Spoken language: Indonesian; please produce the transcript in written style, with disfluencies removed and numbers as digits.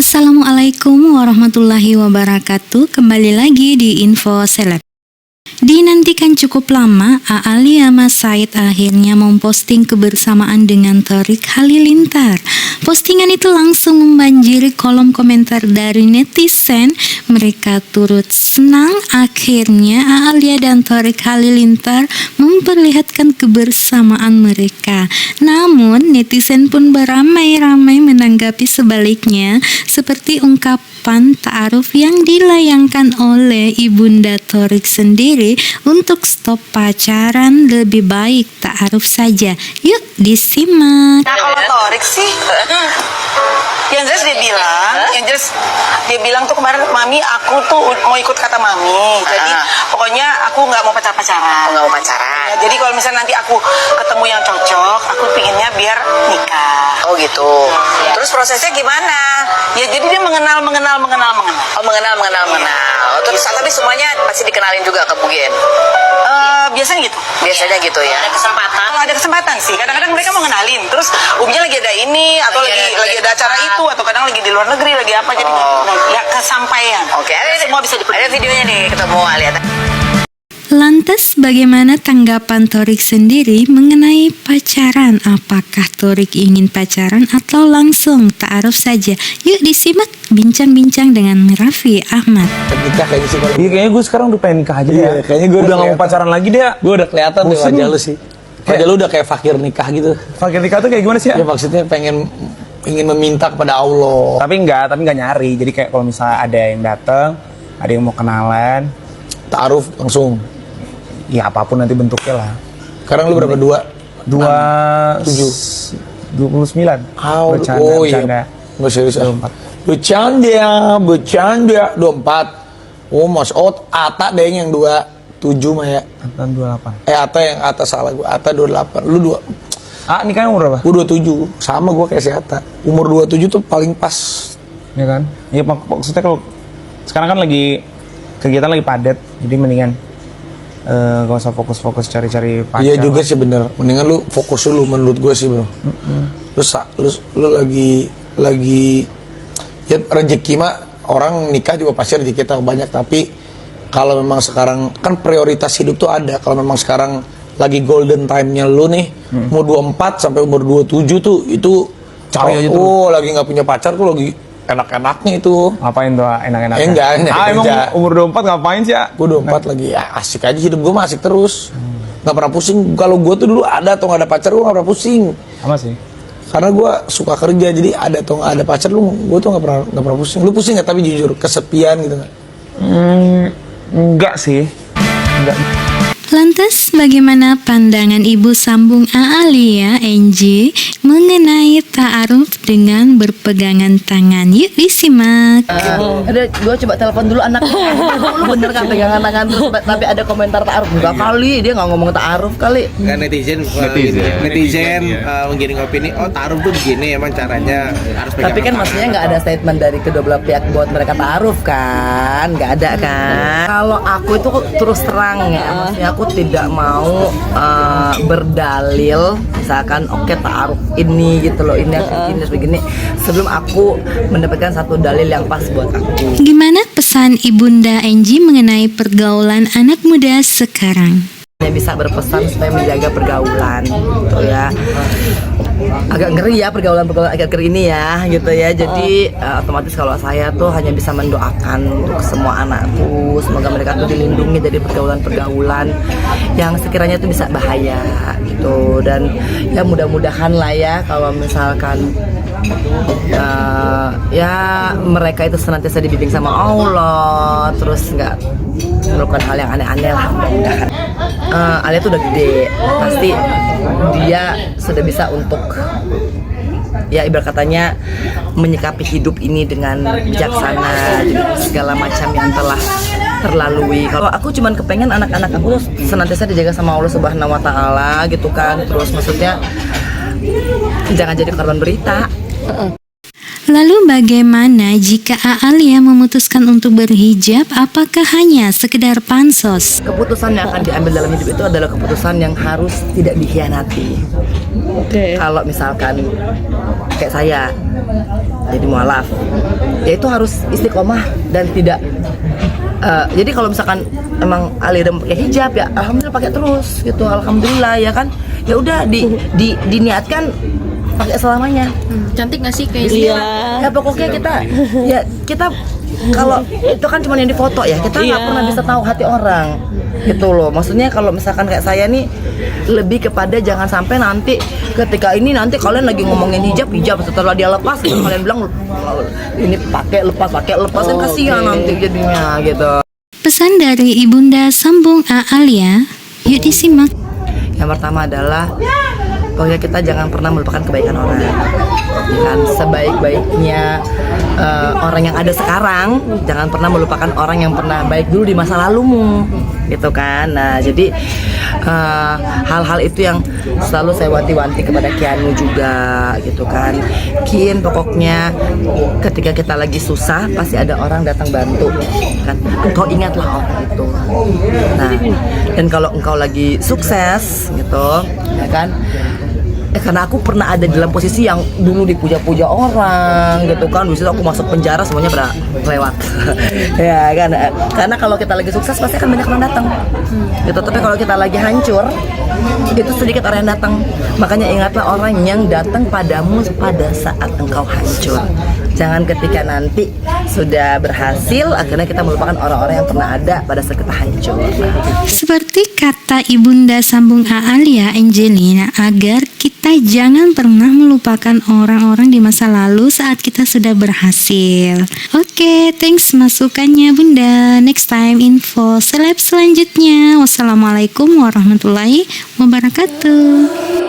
Assalamualaikum warahmatullahi wabarakatuh. Kembali lagi di Info Seleb. Dinantikan cukup lama, Aalia Mas Said akhirnya memposting kebersamaan dengan Thorik Halilintar. Postingan itu langsung membanjiri kolom komentar dari netizen. Mereka turut senang akhirnya Aalia dan Thorik Halilintar memperlihatkan kebersamaan mereka. Namun netizen pun beramai-ramai menanggapi sebaliknya, seperti ungkapan ta'aruf yang dilayangkan oleh ibunda Thorik sendiri. Untuk stop pacaran lebih baik ta'aruf saja. Yuk disimak. Nah kalau Thorik sih yang jelas dia bilang tuh kemarin, mami aku tuh mau ikut kata mami, jadi pokoknya aku nggak mau pacaran. Ya, jadi kalau misalnya nanti aku ketemu yang cocok, aku pinginnya biar nikah. Oh gitu. Terus prosesnya gimana? Ya jadi dia mengenal. Oh mengenal. Terus tapi semuanya masih dikenalin juga ke Bu Gen? Biasanya gitu. Biasanya gitu ya. Kalau ada kesempatan sih, kadang-kadang mereka mau ngenalin. Terus umumnya lagi ada ini atau lagi ada acara itu, atau kadang lagi di luar negeri lagi apa, jadi ya kesampaian. Oke, semua bisa dipenuhi. ada videonya nih, ketemu lihat. Lantas bagaimana tanggapan Thorik sendiri mengenai pacaran? Apakah Thorik ingin pacaran atau langsung ta'aruf saja? Yuk disimak bincang-bincang dengan Raffi Ahmad. Nikah kayaknya sih. Iya, kayaknya gue sekarang udah pengen nikah aja Iya, ya. kayaknya gue udah gak mau pacaran lagi deh. Gue udah kelihatan tuh Bosen wajah lu. lu sih. Wajah lu udah kayak fakir nikah gitu. Fakir nikah tuh kayak gimana sih Ya ya? maksudnya ingin meminta kepada Allah. Tapi enggak nyari. Jadi kayak kalau misalnya ada yang datang, ada yang mau kenalan, Ta'aruf langsung. ya apapun nanti bentuknya lah. Sekarang lu berapa? 29. 29. Bercanda. Nggak serius. 24. Bercanda. 24. Oh mas Ata deh yang 27 mah ya. Angkatan 28. Ata yang atas salah gue. Ata 28. Lu 2. Nikahnya umur berapa? Gue 27. Sama gue kayak si Ata. Umur 27 tuh paling pas. Ya kan? Iya maksudnya kalau sekarang kan lagi kegiatan lagi padat, jadi mendingan gak usah fokus cari-cari pacar. Iya juga sih bener. Mendingan lu fokus dulu menurut gue sih bro. Lu lagi ya rezeki mah orang nikah juga pasti rezeki kita banyak, tapi kalau memang sekarang kan prioritas hidup tuh ada. Kalau memang sekarang lagi golden time-nya lu nih, umur 24 sampai umur 27 tuh itu Cari aja tuh. Oh, lagi nggak punya pacar tuh lagi enak-enaknya itu. Ngapain tuh enak-enaknya? Enggak, emang kerja. umur 24 ngapain sih ya? Gue 24 lagi ya asik aja, hidup gue mah asik terus. Nggak pernah pusing. Kalau gue tuh dulu ada atau nggak ada pacar gue nggak pernah pusing. Sama sih. Karena gue suka kerja, jadi ada atau nggak ada pacar gue tuh nggak pernah pusing. Lu pusing nggak? Tapi jujur kesepian gitu nggak? Enggak sih. Enggak. Lantas bagaimana pandangan ibu sambung Aalia Enji mengenai ta'aruf dengan berpegangan tangan? Yuk disimak. Ada, gue coba telepon dulu anaknya. Lu bener kan pegangan tangan terus, tapi ada komentar ta'aruf. Enggak kali, dia nggak ngomong ta'aruf kali. Kan netizen menggiring opini, oh ta'aruf tuh begini emang caranya harus pegang Tapi kan tangan. maksudnya nggak ada statement dari kedua belah pihak buat mereka ta'aruf kan? Nggak ada kan? Kalau aku itu terus terang ya, maksudnya aku tidak mau berdalil misalkan oke ta'aruf ini gitu loh, ini begini sebelum aku mendapatkan satu dalil yang pas buat aku. Gimana pesan ibunda Enji mengenai pergaulan anak muda sekarang? Hanya bisa berpesan supaya menjaga pergaulan gitu ya. Agak ngeri ya pergaulan agak ngeri ini ya gitu ya. Jadi otomatis kalau saya tuh hanya bisa mendoakan untuk semua anakku, semoga mereka tuh dilindungi dari pergaulan yang sekiranya tuh bisa bahaya gitu. Dan ya mudah-mudahan lah ya kalau misalkan ya mereka itu senantiasa dibimbing sama Allah, terus nggak melakukan hal yang aneh-aneh lah. Mudah-mudahan Alia tuh udah gede, pasti dia sudah bisa untuk ya ibarat katanya menyikapi hidup ini dengan bijaksana, dengan segala macam yang telah terlalui. Kalau aku cuman kepengen anak-anak aku senantiasa dijaga sama Allah Subhanahu wa Ta'ala gitu kan. Terus maksudnya jangan jadi korban berita. Lalu bagaimana jika Aalia memutuskan untuk berhijab? Apakah hanya sekedar pansos? Keputusan yang akan diambil dalam hidup itu adalah keputusan yang harus tidak dikhianati. Kalau misalkan kayak saya jadi mualaf, ya itu harus istiqomah dan tidak. Jadi kalau misalkan emang Alia udah pakai hijab, ya alhamdulillah pakai terus gitu, alhamdulillah ya kan. Ya udah diniatkan pakai selamanya. Cantik gak sih kayak Ya pokoknya kita kalau itu kan cuma yang di foto ya, kita nggak pernah bisa tahu hati orang gitu loh. Maksudnya kalau misalkan kayak saya nih lebih kepada jangan sampai nanti ketika ini nanti kalian lagi ngomongin hijab setelah dia lepas kalian bilang ini pakai lepas kan kasihan nanti jadinya gitu. Pesan dari Ibunda Sambung Aalia, yuk disimak. Yang pertama adalah pokoknya kita jangan pernah melupakan kebaikan orang. Kan sebaik-baiknya orang yang ada sekarang, jangan pernah melupakan orang yang pernah baik dulu di masa lalumu, gitu kan. Nah jadi hal-hal itu yang selalu saya wanti-wanti kepada Kianu juga, gitu kan. Kian pokoknya ketika kita lagi susah pasti ada orang datang bantu, kan. Engkau ingatlah orang itu. Nah dan kalau engkau lagi sukses, gitu, ya kan. Karena aku pernah ada dalam posisi yang dulu dipuja-puja orang gitu kan, disitu aku masuk penjara semuanya pada lewat. Ya kan, karena kalau kita lagi sukses pasti akan banyak orang datang gitu, tapi kalau kita lagi hancur itu sedikit orang yang datang. Makanya ingatlah orang yang datang padamu pada saat engkau hancur, jangan ketika nanti sudah berhasil akhirnya kita melupakan orang-orang yang pernah ada pada saat kita hancur. Seperti kata Ibunda Sambung Aalia Angelina, agar kita jangan pernah melupakan orang-orang di masa lalu saat kita sudah berhasil. Oke, thanks masukannya Bunda. Next time info seleb selanjutnya. Wassalamualaikum warahmatullahi wabarakatuh.